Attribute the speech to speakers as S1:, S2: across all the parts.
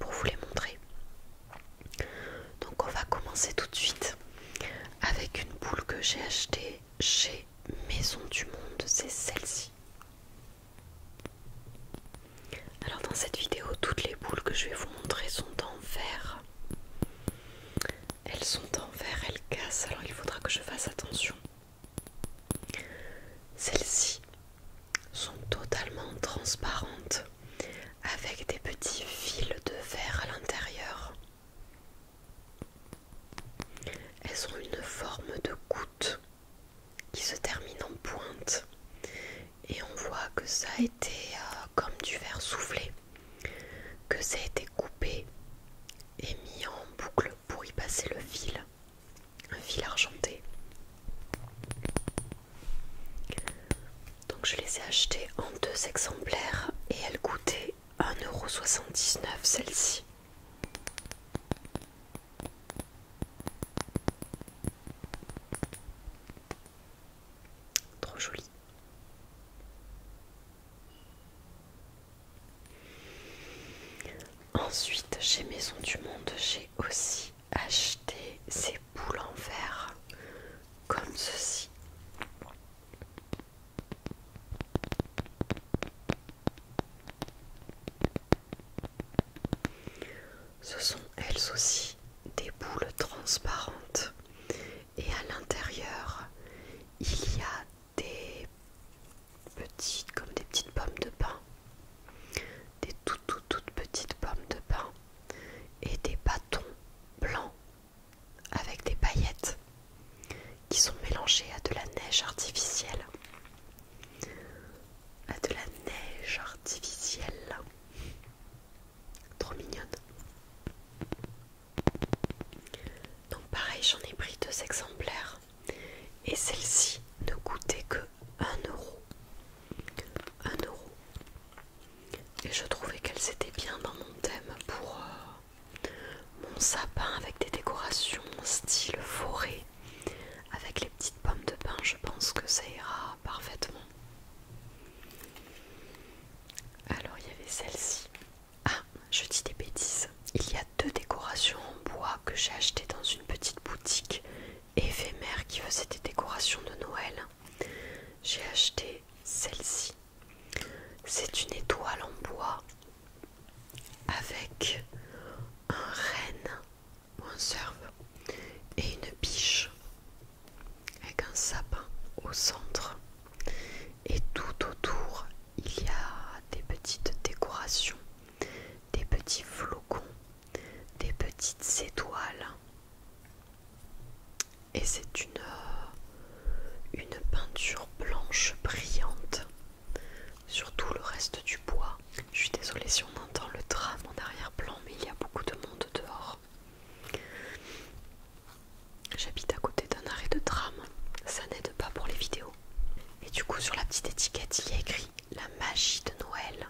S1: pour vous les montrer. Donc on va commencer tout de suite avec une boule que j'ai achetée chez Maison du Monde, c'est celle-ci. Alors dans cette vidéo, toutes les boules que je vais vous montrer sont en verre. Elles sont en verre, elles cassent, alors il faudra que je fasse attention. Celles-ci sont totalement transparentes avec des petits fils de verre à l'intérieur. Elles ont une forme de goutte qui se termine en pointe et on voit que ça a été comme du verre soufflé, que ça a été coupé et mis en boucle pour y passer le fil, un fil argenté. Donc je les ai achetées en 2 exemplaires et elles coûtaient 1,79 € celle-ci. Trop joli. Ensuite, chez Maison du Monde, j'ai aussi acheté ces boules en verre comme ceci. Ce sont elles aussi des boules transparentes et à l'intérieur il y a des petites, comme des petites pommes de pin, des toutes petites pommes de pin et des bâtons blancs avec des paillettes qui sont mélangés à de la neige artificielle. À de la neige artificielle. Trop mignonne. Donc pareil, j'en ai pris 2 exemplaires et celle-ci ne coûtait que 1 €. 1 €. Et je trouvais qu'elles étaient bien dans mon thème pour mon sapin avec des décorations style forêt. Avec les petites pommes de pin, je pense que ça ira parfaitement. Alors il y avait celle-ci. Ah, je dis des bêtises. Il y a 2 décorations en bois que j'ai achetées dans une petite boutique éphémère qui faisait des décorations de Noël. J'ai acheté celle-ci. C'est une étoile en bois avec un renne ou un cerf et une biche avec un sapin au centre. Et tout autour, il y a des petites décorations, des petits flocons, des petites étoiles. Et c'est une peinture blanche brillante sur tout le reste du bois. Je suis désolée si on entend le tram en arrière-plan, mais il y a beaucoup de monde dehors. J'habite à côté d'un arrêt de tram, ça n'aide pas pour les vidéos. Et du coup sur la petite étiquette il y a écrit la magie de Noël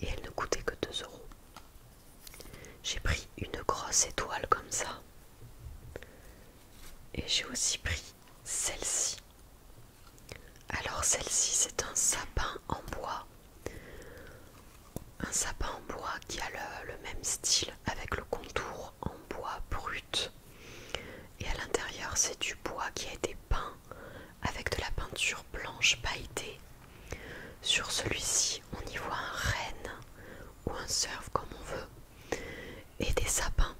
S1: et elle ne coûtait que 2 €. J'ai pris une grosse étoile comme ça et j'ai aussi pris celle-ci. Alors celle-ci c'est un sapin en bois. Un sapin en bois qui a le même style avec le contour en bois brut. Et à l'intérieur c'est du bois qui a été peint avec de la peinture blanche pailletée. Sur celui-ci on y voit un renne ou un cerf comme on veut. Et des sapins.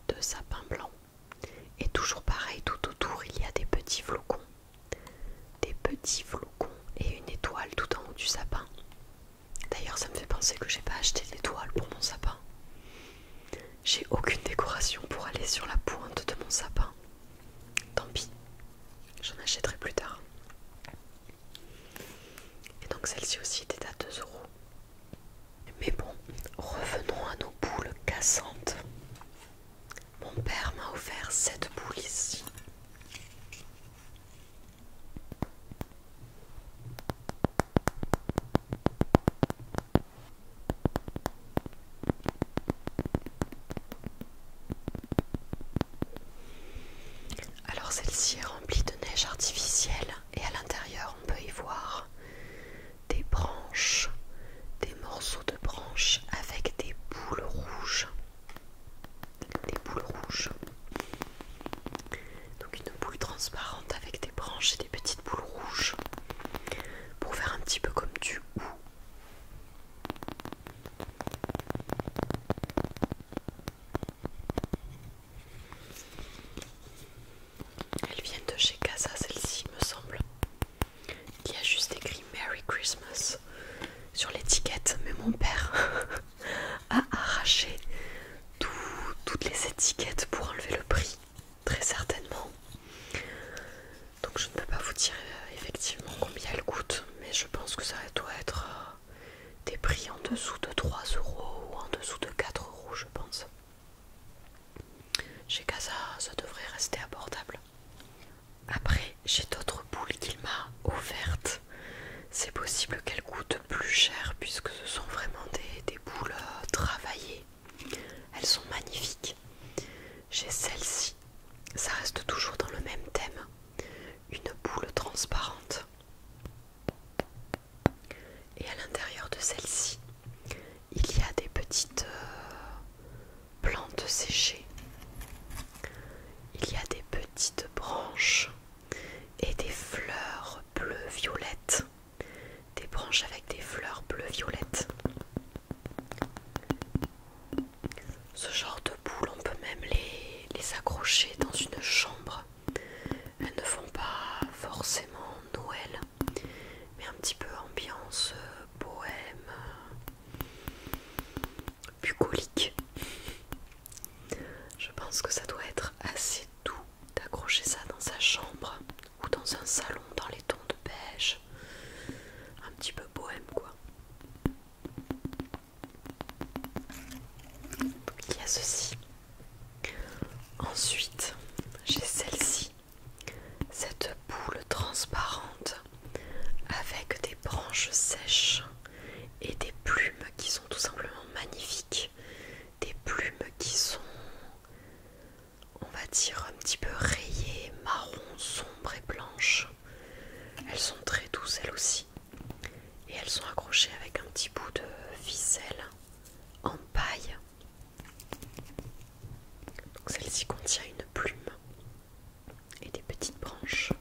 S1: 2 sapins blancs. Et toujours pareil, tout autour il y a des petits flocons. Des petits flocons et une étoile tout en haut du sapin. D'ailleurs ça me fait penser que j'ai pas acheté d'étoile pour mon sapin. J'ai aucune décoration pour aller sur la pointe de mon sapin. Tant pis, j'en achèterai plus tard. Et donc celle-ci aussi était à 2 €. Mais bon, revenons à nos boules cassantes. Mon père m'a offert cette boule ici. Alors celle-ci est remplie de neige artificielle et à l'intérieur on peut y voir des branches, des morceaux de branches avec des l'étiquette pour enlever le prix, très certainement. Donc je ne peux pas vous dire effectivement combien elle coûte, mais je pense que ça doit être des prix en dessous de 3 euros ou en dessous de 4 euros, je pense. Chez Casa, ça devrait rester abordable. Après, j'ai d'autres boules qu'il m'a offertes. C'est possible qu'elles coûtent plus cher puisque ce sont vraiment des boules travaillées. Elles sont magnifiques. J'ai celle-ci. Ça reste toujours dans le même thème. Une boule transparente. Et à l'intérieur de celle-ci, il y a des petites plantes séchées. Il y a des petites branches et des fleurs bleu-violettes. Des branches avec des fleurs bleu-violettes. Ce genre de boules, on peut même les accrocher dans une chambre. Elles ne font pas forcément Noël, mais un petit peu ambiance bohème, bucolique. Je pense que ça doit être assez doux d'accrocher ça dans sa chambre ou dans un salon dans les tons de beige. Un petit peu bohème quoi. Donc il y a ceci. Ensuite, j'ai celle-ci. Cette boule transparente avec des branches sèches et des plumes qui sont tout simplement magnifiques. Des plumes qui sont, on va dire, un petit peu rayées, marron, sombre et blanches. Elles sont très douces elles aussi. Et elles sont accrochées avec un petit bout de ficelle en paille. Donc celle-ci contient une plume et des petites branches.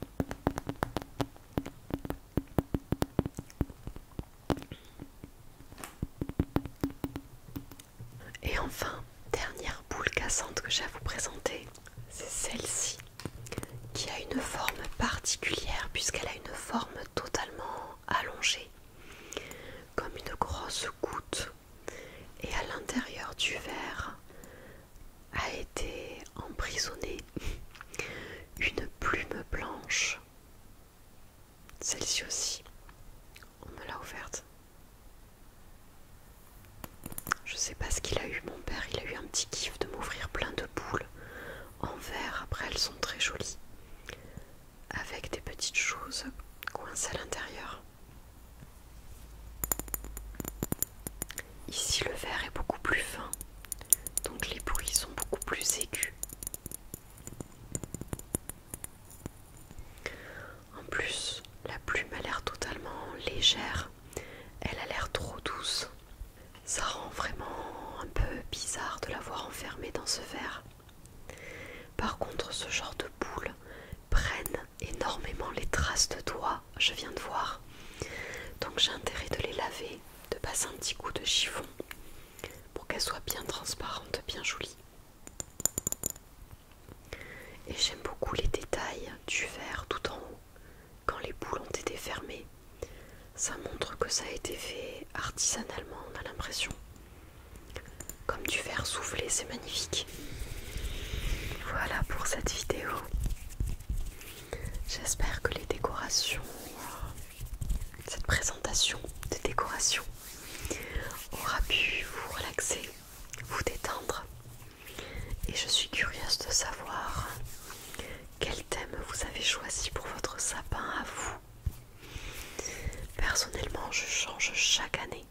S1: Et enfin, dernière boule cassante que j'ai à vous présenter, c'est celle-ci qui a une forme particulière puisqu'elle a une forme totalement allongée, comme une grosse goutte, et à l'intérieur du verre a été emprisonnée une plume blanche. Celle-ci aussi, on me l'a offerte. Je sais pas ce qu'il a eu, mon père, il a eu un petit kiff de m'offrir plein de boules en verre. Après elles sont très jolies, avec des petites choses coincées à l'intérieur. Ici le verre est beaucoup plus fin, donc les bruits sont beaucoup plus aigus. En plus, la plume a l'air totalement légère, elle a l'air trop douce. Ça rend vraiment un peu bizarre de l'avoir enfermée dans ce verre. Par contre, ce genre de boules prennent énormément les traces de doigts, je viens de voir. Donc j'ai intérêt de les laver, de passer un petit coup de chiffon pour qu'elles soient bien transparentes, bien jolies. Et j'aime beaucoup les détails du verre tout en haut. Quand les boules ont été fermées, ça montre que ça a été fait artisanalement, on a l'impression. Comme du verre soufflé, c'est magnifique. Voilà pour cette vidéo. J'espère que les décorations, cette présentation de décoration aura pu vous relaxer, vous détendre. Et je suis curieuse de savoir quel thème vous avez choisi pour votre sapin à vous. Personnellement, je change chaque année,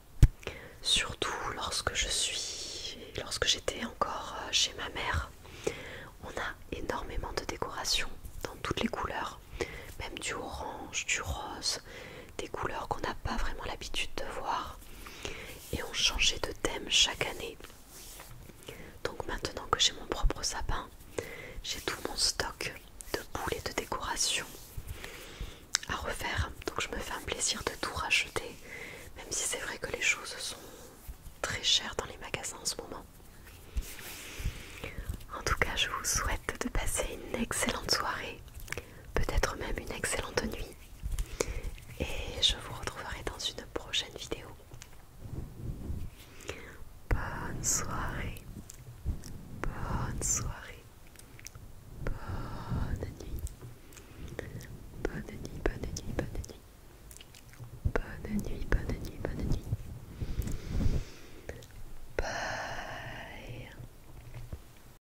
S1: surtout lorsque j'étais encore chez ma mère. On a énormément de décorations dans toutes les couleurs, même du orange, du rose, des couleurs qu'on n'a pas vraiment l'habitude de voir. Et on changeait de thème chaque année. Donc maintenant que j'ai mon propre sapin, j'ai tout mon stock de boules et de décorations à refaire. Donc je me fais un plaisir de tout racheter